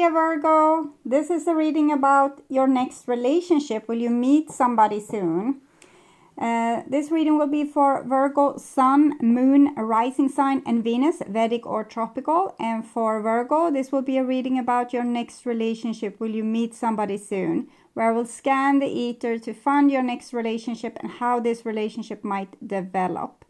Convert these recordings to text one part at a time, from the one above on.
dear Virgo. This is a reading about your next relationship. Will you meet somebody soon? This reading will be for Virgo, Sun, Moon, Rising Sign, and Venus, Vedic or Tropical. And for Virgo, this will be a reading about your next relationship. Will you meet somebody soon? Where I will scan the ether to find your next relationship and how this relationship might develop.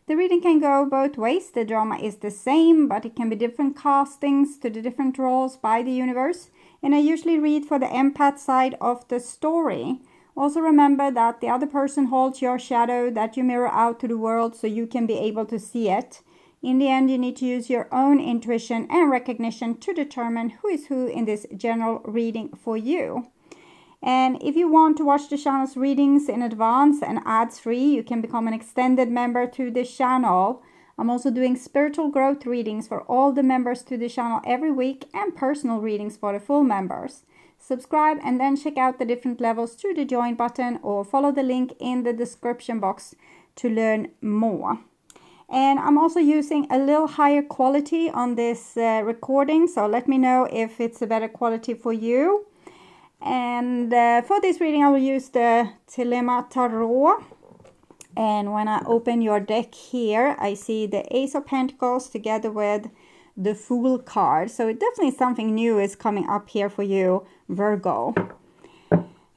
The reading can go both ways. The drama is the same, but it can be different castings to the different roles by the universe. And I usually read for the empath side of the story. Also remember that the other person holds your shadow that you mirror out to the world so you can be able to see it. In the end, you need to use your own intuition and recognition to determine who is who in this general reading for you. And if you want to watch the channel's readings in advance and ads-free, you can become an extended member to the channel. I'm also doing spiritual growth readings for all the members to the channel every week and personal readings for the full members. Subscribe and then check out the different levels through the join button or follow the link in the description box to learn more. And I'm also using a little higher quality on this recording, so let me know if it's a better quality for you. And for this reading I will use the THELEMA Tarot. And when I open your deck here, I see the Ace of Pentacles together with the Fool card. So it definitely something new is coming up here for you, Virgo.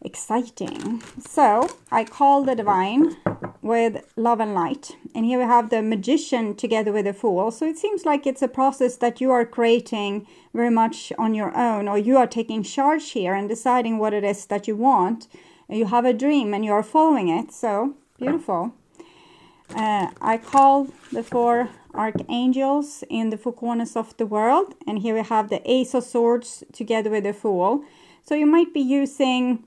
Exciting. So I call the Divine with Love and Light. And here we have the Magician together with the Fool. So it seems like it's a process that you are creating very much on your own, or you are taking charge here and deciding what it is that you want. You have a dream and you are following it. So beautiful. I call the 4 archangels in the 4 corners of the world. And here we have the Ace of Swords together with the Fool. So you might be using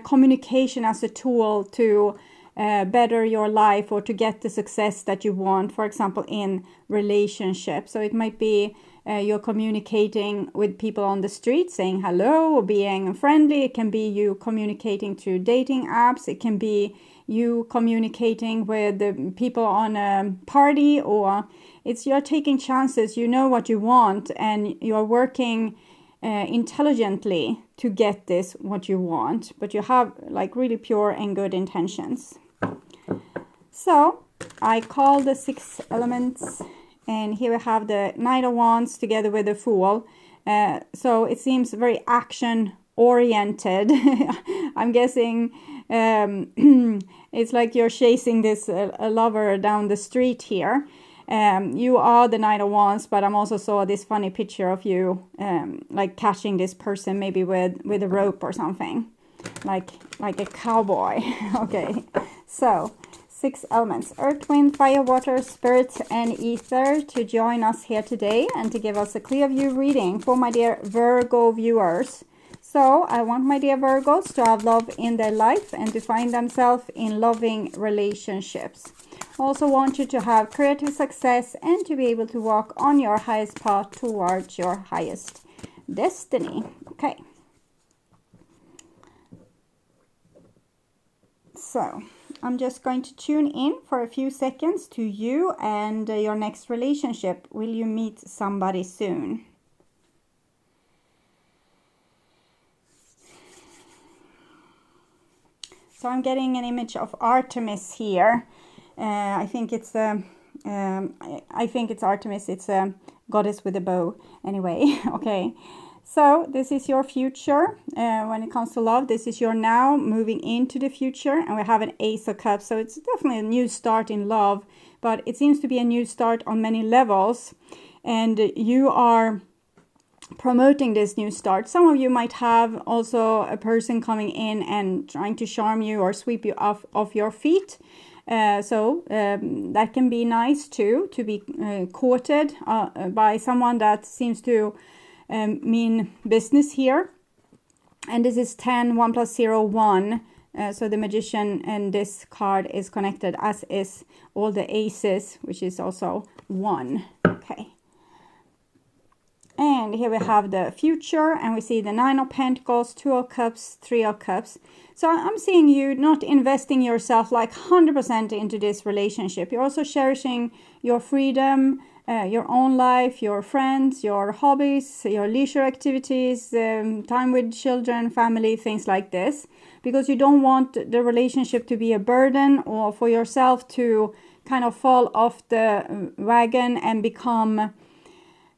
communication as a tool to better your life or to get the success that you want, for example, in relationships. So it might be you're communicating with people on the street, saying hello or being friendly. It can be you communicating through dating apps. It can be you communicating with the people on a party, or it's you're taking chances. You know what you want and you're working intelligently to get this what you want, but you have like really pure and good intentions. So I call the 6 elements, and here we have the Knight of Wands together with the Fool. So it seems very action oriented. I'm guessing it's like you're chasing this a lover down the street here. You are the Knight of Wands, but I'm also saw this funny picture of you like catching this person maybe with a rope or something, like a cowboy. Okay, so 6 elements: earth, wind, fire, water, spirit, and ether to join us here today and to give us a clear view reading for my dear Virgo viewers. So I want my dear Virgos to have love in their life and to find themselves in loving relationships. Also want you to have creative success and to be able to walk on your highest path towards your highest destiny. Okay. So I'm just going to tune in for a few seconds to you and your next relationship. Will you meet somebody soon? So I'm getting an image of Artemis here. I think it's Artemis. It's a goddess with a bow. Anyway, okay. So this is your future when it comes to love. This is your now moving into the future, and we have an Ace of Cups. So it's definitely a new start in love, but it seems to be a new start on many levels, and you are promoting this new start. Some of you might have also a person coming in and trying to charm you or sweep you off your feet. So that can be nice too, to be courted by someone that seems to mean business here. And this is 10, 1 plus 0, 1. So the Magician and this card is connected, as is all the aces, which is also 1. Okay. And here we have the future, and we see the 9 of Pentacles, 2 of Cups, 3 of Cups. So I'm seeing you not investing yourself like 100% into this relationship. You're also cherishing your freedom, your own life, your friends, your hobbies, your leisure activities, time with children, family, things like this, because you don't want the relationship to be a burden, or for yourself to kind of fall off the wagon and become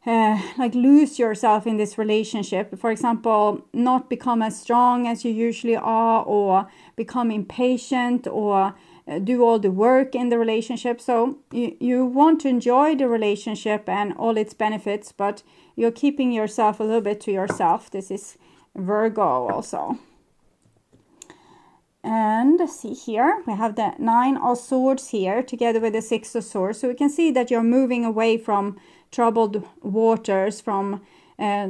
like lose yourself in this relationship. For example, not become as strong as you usually are, or become impatient, or do all the work in the relationship. So you want to enjoy the relationship and all its benefits, but you're keeping yourself a little bit to yourself. This is Virgo also. And see here, we have the 9 of Swords here together with the 6 of Swords. So we can see that you're moving away from troubled waters, from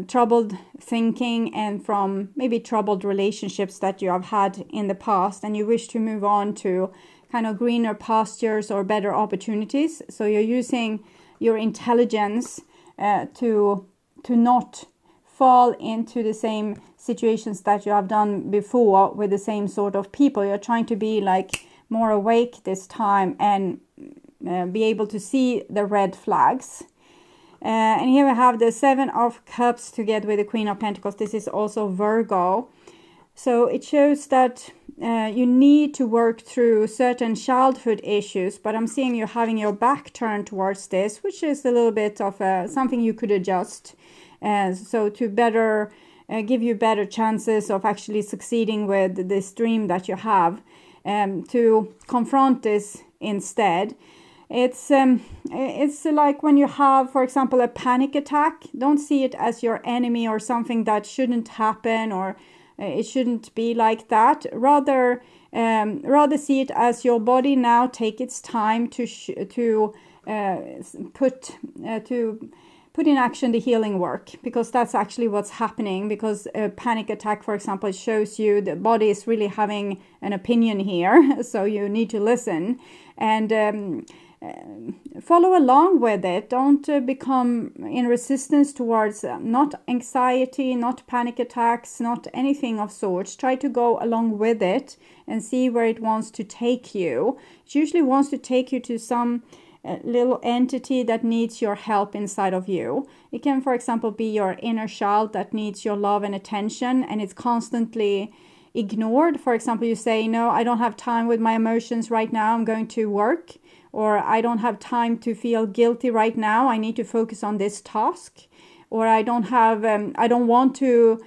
troubled thinking, and from maybe troubled relationships that you have had in the past, and you wish to move on to kind of greener pastures or better opportunities. So you're using your intelligence to not fall into the same situations that you have done before with the same sort of people. You're trying to be like more awake this time and be able to see the red flags. And here we have the 7 of Cups together with the Queen of Pentacles. This is also Virgo. So it shows that you need to work through certain childhood issues, but I'm seeing you having your back turned towards this, which is a little bit of something you could adjust. So to better give you better chances of actually succeeding with this dream that you have, to confront this instead. It's like when you have, for example, a panic attack. Don't see it as your enemy or something that shouldn't happen, or it shouldn't be like that. Rather see it as your body now take its time to put in action the healing work, because that's actually what's happening. Because a panic attack, for example, shows you the body is really having an opinion here, so you need to listen and follow along with it. Don't become in resistance towards not anxiety, not panic attacks, not anything of sorts. Try to go along with it and see where it wants to take you. It usually wants to take you to some little entity that needs your help inside of you. It can, for example, be your inner child that needs your love and attention, and it's constantly ignored. For example, you say, no, I don't have time with my emotions right now, I'm going to work. Or I don't have time to feel guilty right now, I need to focus on this task. Or I don't want to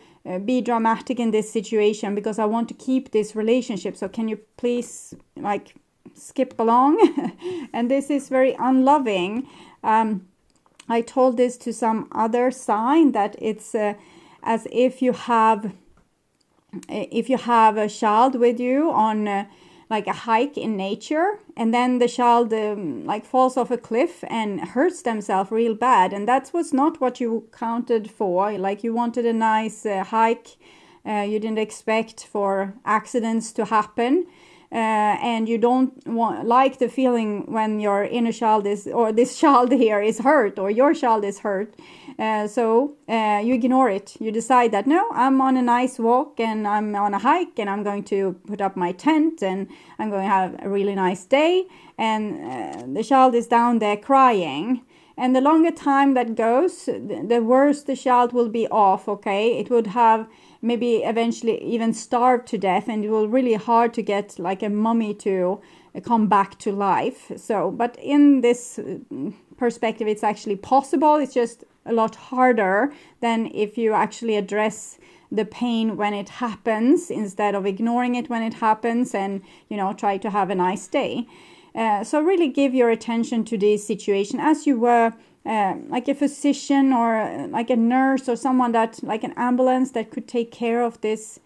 be dramatic in this situation because I want to keep this relationship. So can you please like skip along? And this is very unloving. I told this to some other sign that it's as if you have a child with you on like a hike in nature, and then the child like falls off a cliff and hurts themselves real bad, and that was not what you counted for. Like you wanted a nice hike, you didn't expect for accidents to happen, and you don't like the feeling when your inner child is, or this child here is hurt, or your child is hurt. So you ignore it. You decide that, no, I'm on a nice walk and I'm on a hike and I'm going to put up my tent and I'm going to have a really nice day. And the child is down there crying. And the longer time that goes, the worse the child will be off, okay? It would have maybe eventually even starved to death, and it will really hard to get like a mummy to come back to life. So, but in this perspective, it's actually possible. It's just a lot harder than if you actually address the pain when it happens instead of ignoring it when it happens, and try to have a nice day. So really give your attention to this situation as you were like a physician or like a nurse or someone that, like an ambulance that could take care of this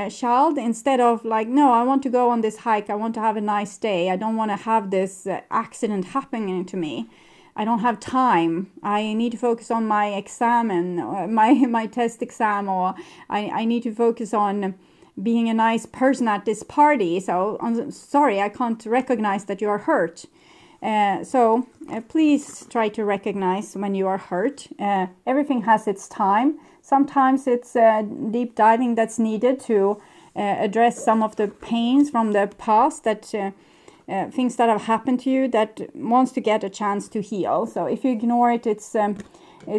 child, instead of like, no, I want to go on this hike, I want to have a nice day, I don't want to have this accident happening to me, I don't have time, I need to focus on my exam and my test exam, or I need to focus on being a nice person at this party, so I'm sorry, I can't recognize that you are hurt. So please try to recognize when you are hurt. Everything has its time. Sometimes it's deep diving that's needed to address some of the pains from the past that things that have happened to you that wants to get a chance to heal. So if you ignore it, it's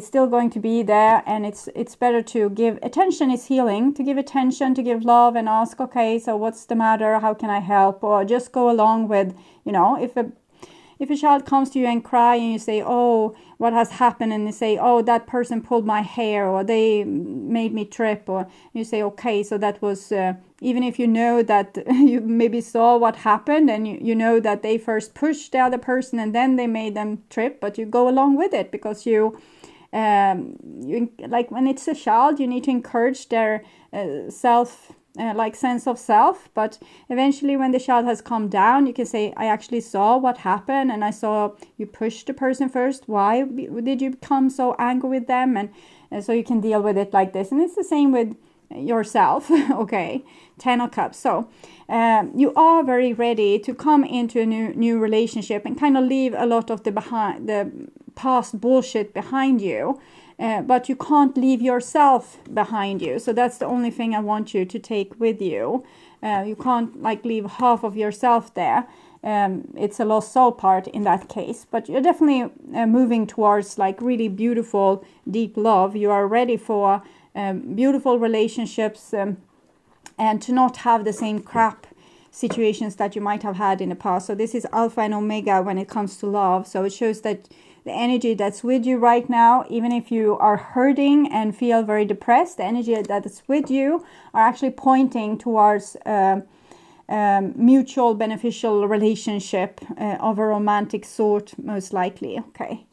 still going to be there, and it's better to give attention. Is healing, to give attention, to give love, and ask, okay, so what's the matter? How can I help? Or just go along with, if a child comes to you and cry, and you say, oh, what has happened? And they say, oh, that person pulled my hair, or they made me trip, or you say, okay, so that was, even if you know that you maybe saw what happened, and you know that they first pushed the other person and then they made them trip, but you go along with it because you like when it's a child, you need to encourage their sense of self. But eventually, when the child has calmed down, you can say, I actually saw what happened, and I saw you pushed the person first. Why did you become so angry with them? And so you can deal with it like this. And it's the same with yourself. Okay, 10 of Cups. So you are very ready to come into a new relationship and kind of leave a lot of the past bullshit behind you. But you can't leave yourself behind you. So that's the only thing I want you to take with you. You can't leave half of yourself there. It's a lost soul part in that case. But you're definitely moving towards really beautiful, deep love. You are ready for beautiful relationships and to not have the same crap situations that you might have had in the past. So this is Alpha and Omega when it comes to love. So it shows that the energy that's with you right now, even if you are hurting and feel very depressed, the energy that is with you are actually pointing towards mutual beneficial relationship of a romantic sort, most likely. Okay,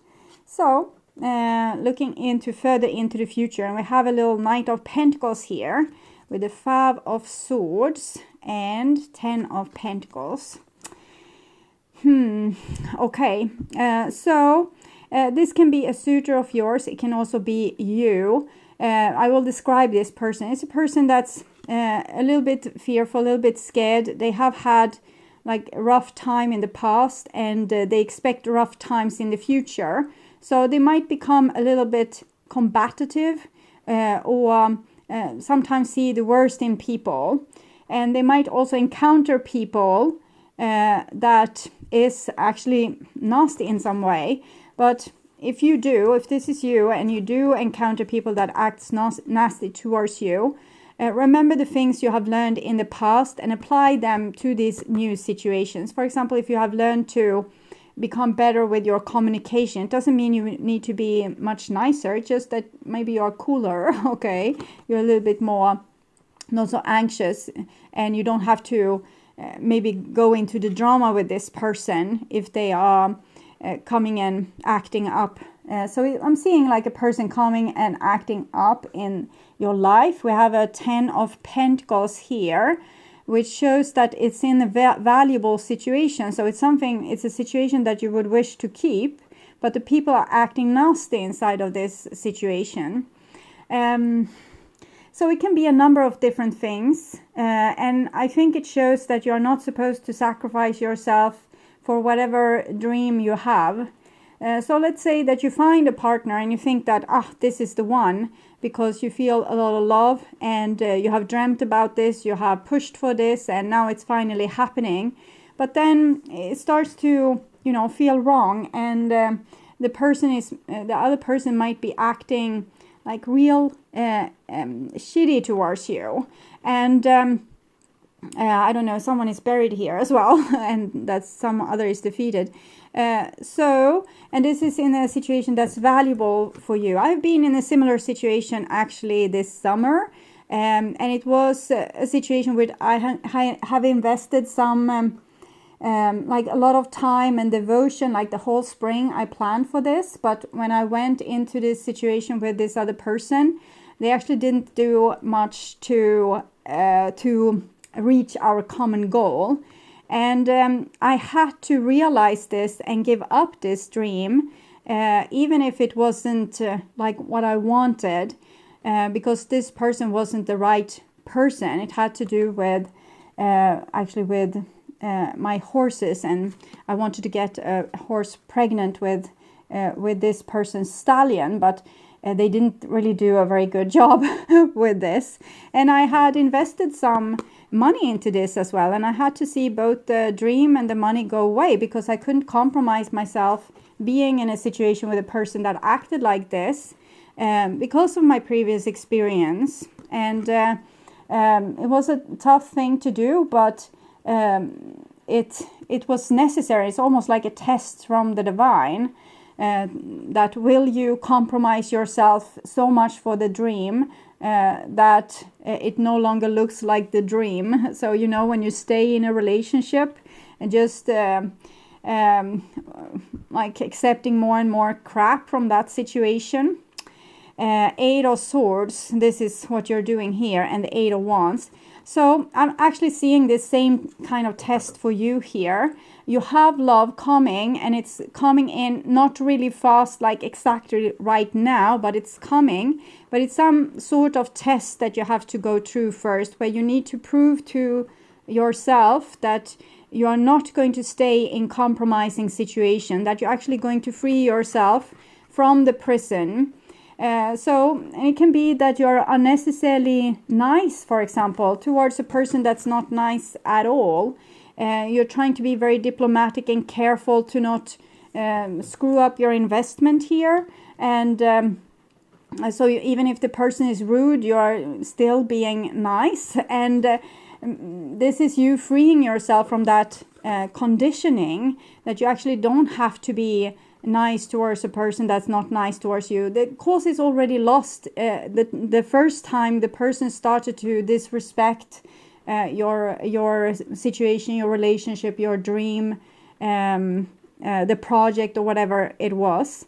so looking further into the future, and we have a little Knight of Pentacles here with the 5 of Swords and 10 of Pentacles. Okay, so this can be a suitor of yours. It can also be you. I will describe this person. It's a person that's a little bit fearful, a little bit scared. They have had a rough time in the past, and they expect rough times in the future. So they might become a little bit combative or sometimes see the worst in people. And they might also encounter people that is actually nasty in some way. But if this is you and you do encounter people that act nasty towards you, remember the things you have learned in the past and apply them to these new situations. For example, if you have learned to become better with your communication, it doesn't mean you need to be much nicer. It's just that maybe you're cooler, okay? You're a little bit more not so anxious, and you don't have to maybe go into the drama with this person if they are coming and acting up. So I'm seeing a person coming and acting up in your life. We have a 10 of Pentacles here, which shows that it's in a valuable situation. So it's a situation that you would wish to keep, but the people are acting nasty inside of this situation. So it can be a number of different things. And I think it shows that you're not supposed to sacrifice yourself for whatever dream you have. So let's say that you find a partner and you think that, this is the one, because you feel a lot of love and you have dreamt about this, you have pushed for this, and now it's finally happening. But then it starts to, feel wrong, and the other person might be acting real shitty towards you. And I don't know, someone is buried here as well, and that some other is defeated. And this is in a situation that's valuable for you. I've been in a similar situation actually this summer, and it was a situation where I have invested some a lot of time and devotion, the whole spring I planned for this. But when I went into this situation with this other person, they actually didn't do much to reach our common goal. And I had to realize this and give up this dream, even if it wasn't what I wanted, because this person wasn't the right person. It had to do with my horses, and I wanted to get a horse pregnant with this person's stallion, but they didn't really do a very good job with this. And I had invested some money into this as well. And I had to see both the dream and the money go away, because I couldn't compromise myself being in a situation with a person that acted like this, because of my previous experience. And it was a tough thing to do, but it was necessary. It's almost like a test from the divine, that will you compromise yourself so much for the dream that it no longer looks like the dream. So, you know, when you stay in a relationship and just like accepting more and more crap from that situation. Eight of Swords, this is what you're doing here, and the Eight of Wands. So I'm actually seeing this same kind of test for you here. You have love coming, and it's coming in not really fast, like exactly right now, but it's coming. But it's some sort of test that you have to go through first, where you need to prove to yourself that you are not going to stay in compromising situation, that you're actually going to free yourself from the prison. So it can be that you're unnecessarily nice, for example, towards a person that's not nice at all. You're trying to be very diplomatic and careful to not screw up your investment here. And so even if the person is rude, you are still being nice. And this is you freeing yourself from that conditioning, that you actually don't have to be nice towards a person that's not nice towards you. The cause is already lost. The first time the person started to disrespect your situation, your relationship, your dream, the project, or whatever it was.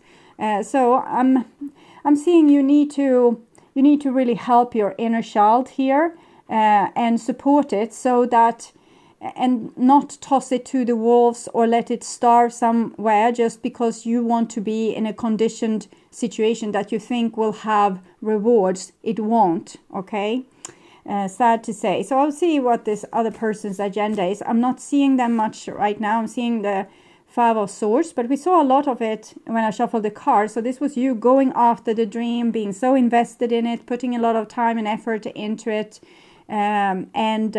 So I'm seeing you need to really help your inner child here, and support it, so that, and not toss it to the wolves or let it starve somewhere just because you want to be in a conditioned situation that you think will have rewards. It won't, okay? Sad to say. So I'll see what this other person's agenda is. I'm not seeing them much right now. I'm seeing the Five of Swords, but we saw a lot of it when I shuffled the cards. So this was you going after the dream, being so invested in it, putting a lot of time and effort into it, and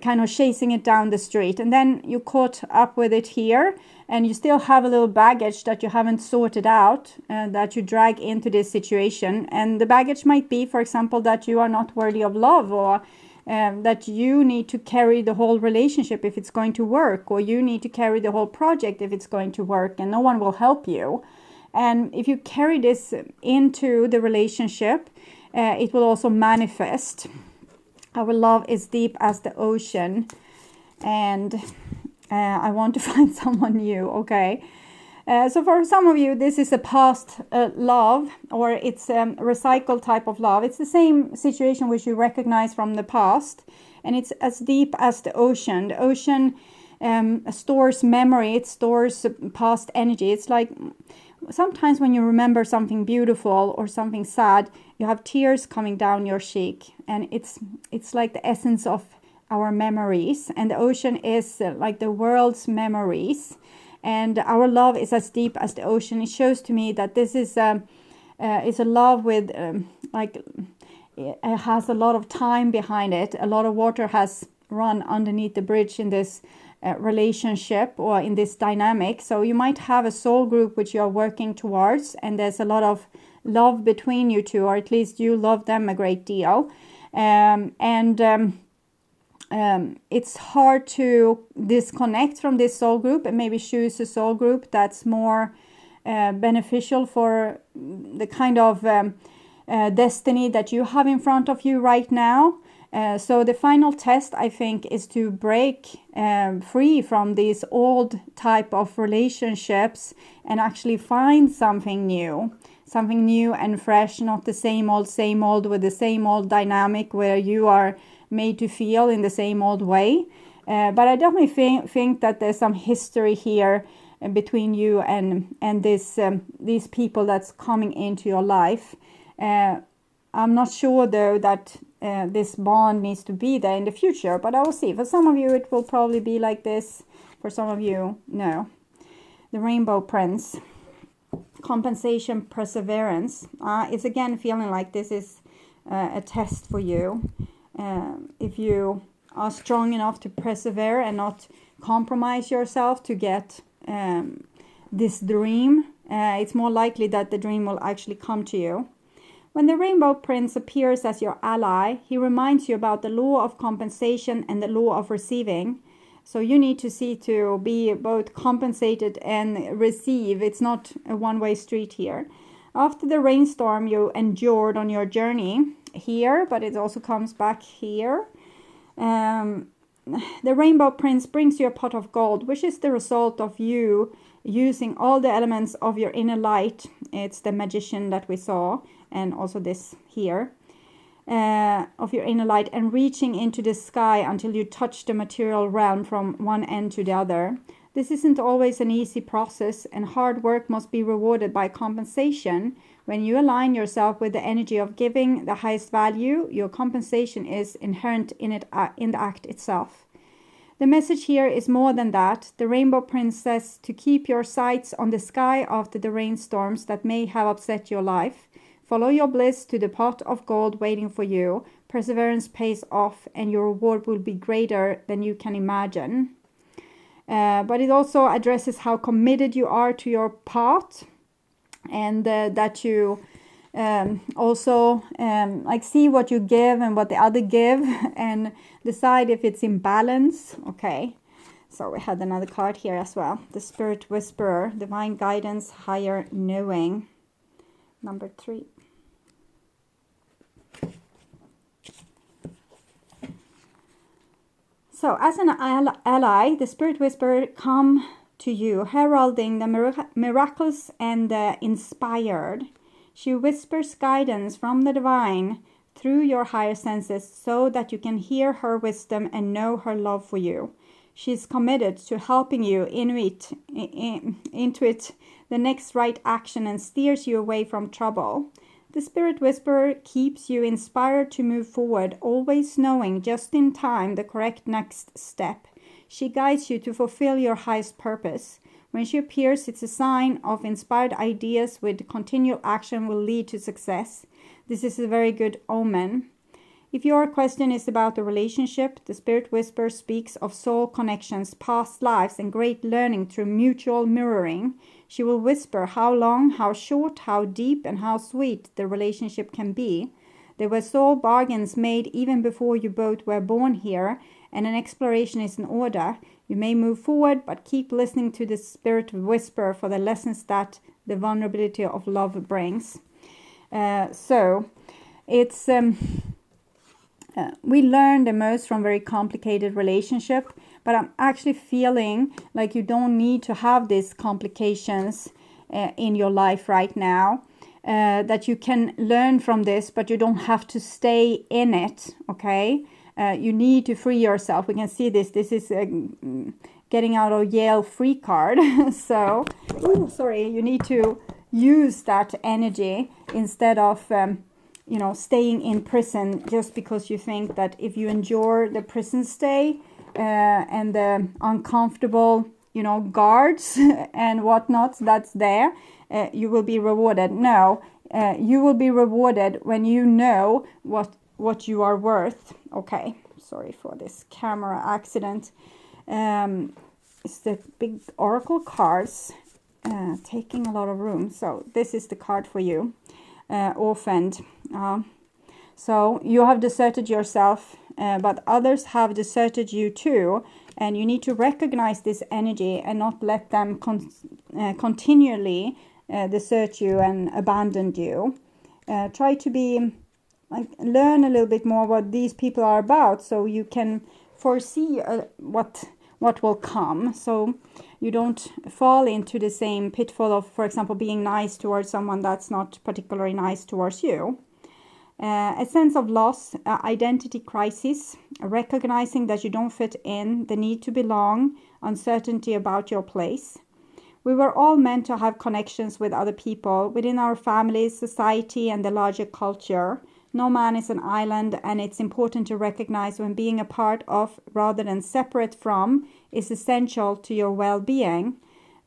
kind of chasing it down the street. And then you caught up with it here, and you still have a little baggage that you haven't sorted out, that you drag into this situation. And the baggage might be, for example, that you are not worthy of love, or that you need to carry the whole relationship if it's going to work, or you need to carry the whole project if it's going to work, and no one will help you. And if you carry this into the relationship, it will also manifest. Our love is deep as the ocean, and I want to find someone new, okay? So for some of you, this is a past love, or it's a recycled type of love. It's the same situation which you recognize from the past, and it's as deep as the ocean. The ocean stores memory, it stores past energy. It's like sometimes when you remember something beautiful or something sad, you have tears coming down your cheek, and it's like the essence of our memories. And the ocean is like the world's memories, and our love is as deep as the ocean. It shows to me that this is a love with like it has a lot of time behind it. A lot of water has run underneath the bridge in this relationship, or in this dynamic. So you might have a soul group which you are working towards, and there's a lot of love between you two, or at least you love them a great deal. It's hard to disconnect from this soul group and maybe choose a soul group that's more beneficial for the kind of destiny that you have in front of you right now. So the final test, I think, is to break free from these old type of relationships and actually find something new and fresh, not the same old with the same old dynamic where you are made to feel in the same old way. But I definitely think that there's some history here between you and these people that's coming into your life. I'm not sure though that this bond needs to be there in the future, but I will see. For some of you it will probably be like this. For some of you, no. The Rainbow Prince. Compensation, perseverance. It's again feeling like this is a test for you. If you are strong enough to persevere and not compromise yourself to get this dream, it's more likely that the dream will actually come to you. When the Rainbow Prince appears as your ally, he reminds you about the law of compensation and the law of receiving. So you need to see to be both compensated and receive. It's not a one-way street here. After the rainstorm you endured on your journey here, but it also comes back here. The Rainbow Prince brings you a pot of gold, which is the result of you using all the elements of your inner light. It's the magician that we saw, and also this here. Of your inner light, and reaching into the sky until you touch the material realm from one end to the other. This isn't always an easy process, and hard work must be rewarded by compensation. When you align yourself with the energy of giving the highest value, your compensation is inherent in the act itself. The message here is more than that. The Rainbow Prince says to keep your sights on the sky after the rainstorms that may have upset your life. Follow your bliss to the pot of gold waiting for you. Perseverance pays off, and your reward will be greater than you can imagine. But it also addresses how committed you are to your path, and that you also like see what you give and what the other give, and decide if it's in balance. Okay, so we had another card here as well. The Spirit Whisperer, Divine Guidance, Higher Knowing. Number 3. So, as an ally, the Spirit Whisperer come to you, heralding the miraculous and the inspired. She whispers guidance from the divine through your higher senses so that you can hear her wisdom and know her love for you. She is committed to helping you intuit the next right action and steers you away from trouble. The Spirit Whisperer keeps you inspired to move forward, always knowing just in time the correct next step. She guides you to fulfill your highest purpose. When she appears, it's a sign of inspired ideas with continual action will lead to success. This is a very good omen. If your question is about a relationship, the Spirit Whisperer speaks of soul connections, past lives, and great learning through mutual mirroring. She will whisper how long, how short, how deep, and how sweet the relationship can be. There were soul bargains made even before you both were born here, and an exploration is in order. You may move forward, but keep listening to the Spirit Whisperer for the lessons that the vulnerability of love brings. So it's we learn the most from very complicated relationship, but I'm actually feeling like you don't need to have these complications in your life right now. That you can learn from this, but you don't have to stay in it. Okay, you need to free yourself. We can see this. This is getting out of Yale free card. So, you need to use that energy instead of staying in prison just because you think that if you endure the prison stay and the uncomfortable guards and whatnot that's there, you will be rewarded. No, you will be rewarded when you know what you are worth. Okay, sorry for this camera accident. It's the big oracle cards taking a lot of room. So this is the card for you, orphaned. So you have deserted yourself, but others have deserted you too, and you need to recognize this energy and not let them continually desert you and abandon you. Try to be learn a little bit more what these people are about, so you can foresee what will come, so you don't fall into the same pitfall of, for example, being nice towards someone that's not particularly nice towards you. A sense of loss, identity crisis, recognizing that you don't fit in, the need to belong, uncertainty about your place. We were all meant to have connections with other people within our families, society, and the larger culture. No man is an island, and it's important to recognize when being a part of rather than separate from is essential to your well-being.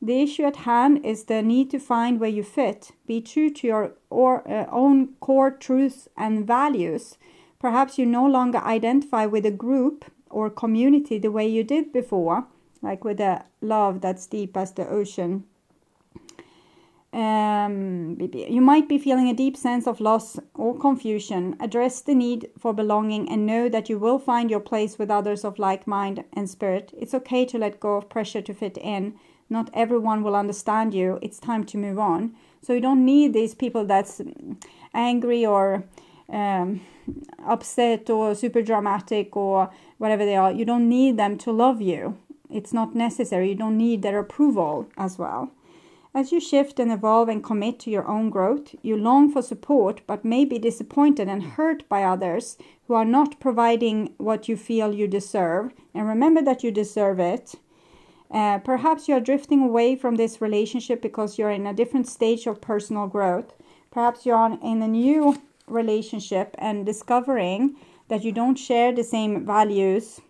The issue at hand is the need to find where you fit. Be true to your own core truths and values. Perhaps you no longer identify with a group or community the way you did before, like with a love that's deep as the ocean. You might be feeling a deep sense of loss or confusion. Address the need for belonging and know that you will find your place with others of like mind and spirit. It's okay to let go of pressure to fit in. Not everyone will understand you. It's time to move on. So you don't need these people that's angry or upset or super dramatic or whatever they are. You don't need them to love you. It's not necessary. You don't need their approval as well. As you shift and evolve and commit to your own growth, you long for support but may be disappointed and hurt by others who are not providing what you feel you deserve. And remember that you deserve it. Perhaps you are drifting away from this relationship because you're in a different stage of personal growth. Perhaps you're in a new relationship and discovering that you don't share the same values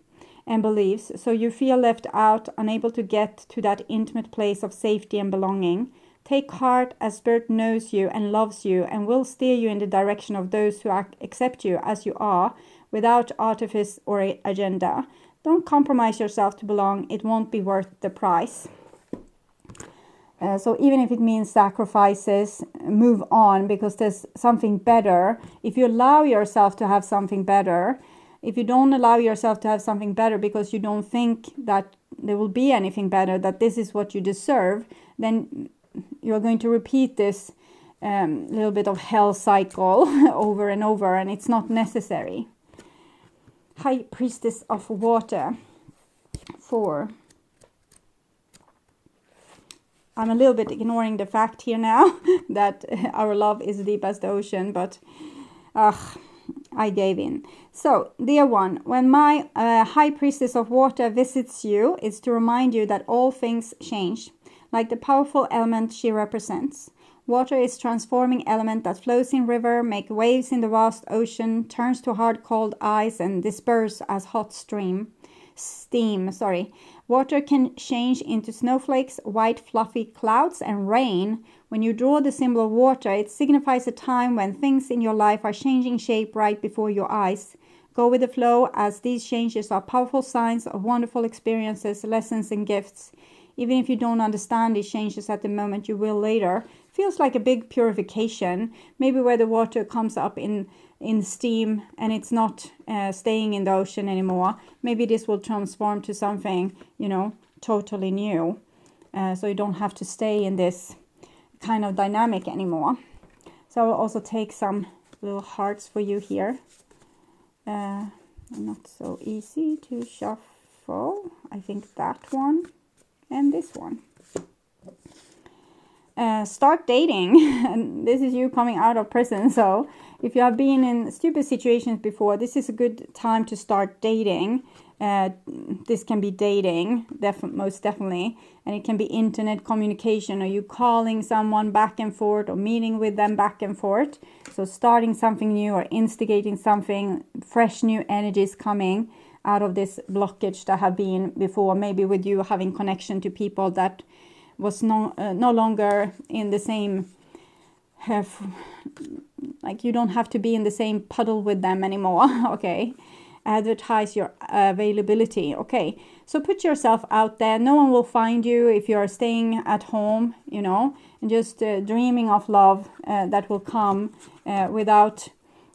and beliefs, so you feel left out, unable to get to that intimate place of safety and belonging. Take heart, as Spirit knows you and loves you and will steer you in the direction of those who accept you as you are, without artifice or agenda. Don't compromise yourself to belong. It won't be worth the price. So even if it means sacrifices, move on, because there's something better. If you allow yourself to have something better, if you don't allow yourself to have something better because you don't think that there will be anything better, that this is what you deserve, then you're going to repeat this little bit of hell cycle over and over, and it's not necessary. High Priestess of Water. 4. I'm a little bit ignoring the fact here now that our love is deep as the ocean, but I gave in. So, dear one, when my High Priestess of Water visits you, it's to remind you that all things change, like the powerful element she represents. Water is transforming element that flows in river, make waves in the vast ocean, turns to hard cold ice and disperse as hot steam. Water can change into snowflakes, white fluffy clouds, and rain. When you draw the symbol of water, it signifies a time when things in your life are changing shape right before your eyes. Go with the flow, as these changes are powerful signs of wonderful experiences, lessons, and gifts. Even if you don't understand these changes at the moment, you will later. Feels like a big purification, maybe where the water comes up in steam and it's not staying in the ocean anymore. Maybe this will transform to something, totally new. So you don't have to stay in this kind of dynamic anymore. So I'll also take some little hearts for you here. Not so easy to shuffle. I think that one and this one. Start dating. And this is you coming out of prison. So if you have been in stupid situations before, this is a good time to start dating. This can be dating, most definitely. And it can be internet communication, or you calling someone back and forth, or meeting with them back and forth. So starting something new or instigating something, fresh new energies coming out of this blockage that have been before. Maybe with you having connection to people that was no longer in the same, like you don't have to be in the same puddle with them anymore. Okay. Advertise your availability. Okay. So put yourself out there. No one will find you if you're staying at home, and just dreaming of love that will come without,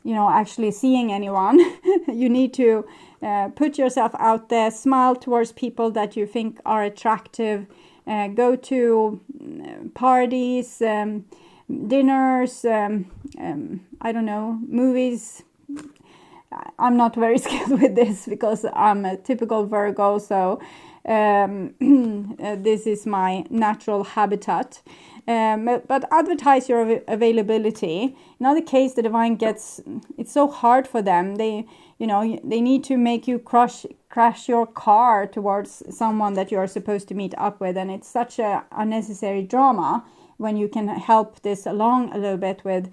actually seeing anyone. You need to put yourself out there, smile towards people that you think are attractive. Go to parties, dinners, I don't know, movies. I'm not very skilled with this because I'm a typical Virgo, so this is my natural habitat. But advertise your availability. In other case, the divine it's so hard for them. They need to make you crash your car towards someone that you are supposed to meet up with, and it's such a unnecessary drama. When you can help this along a little bit with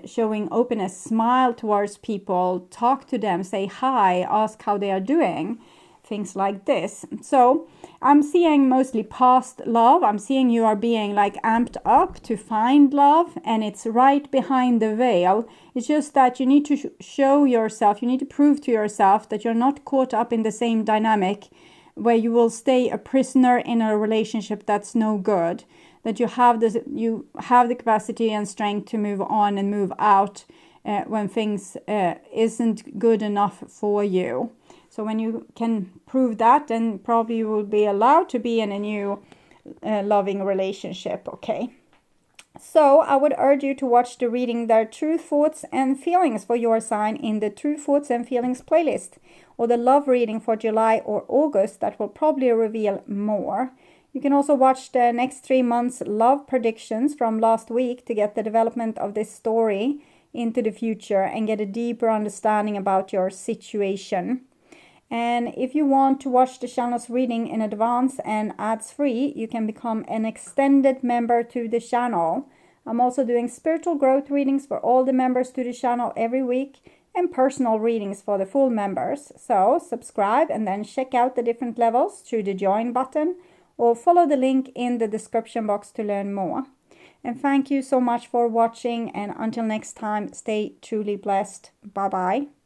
showing openness, smile towards people, talk to them, say hi, ask how they are doing. things like this. So I'm seeing mostly past love. I'm seeing you are being like amped up to find love, and it's right behind the veil. It's just that you need to show yourself, you need to prove to yourself that you're not caught up in the same dynamic where you will stay a prisoner in a relationship that's no good, that you have the capacity and strength to move on and move out when things isn't good enough for you. So when you can prove that, then probably you will be allowed to be in a new loving relationship, okay? So I would urge you to watch the reading Their True Thoughts and Feelings for your sign in the True Thoughts and Feelings playlist, or the love reading for July or August that will probably reveal more. You can also watch the next 3 months love predictions from last week to get the development of this story into the future and get a deeper understanding about your situation. And if you want to watch the channel's reading in advance and ads free, you can become an extended member to the channel. I'm also doing spiritual growth readings for all the members to the channel every week, and personal readings for the full members. So subscribe and then check out the different levels through the join button, or follow the link in the description box to learn more. And thank you so much for watching, and until next time, stay truly blessed. Bye bye.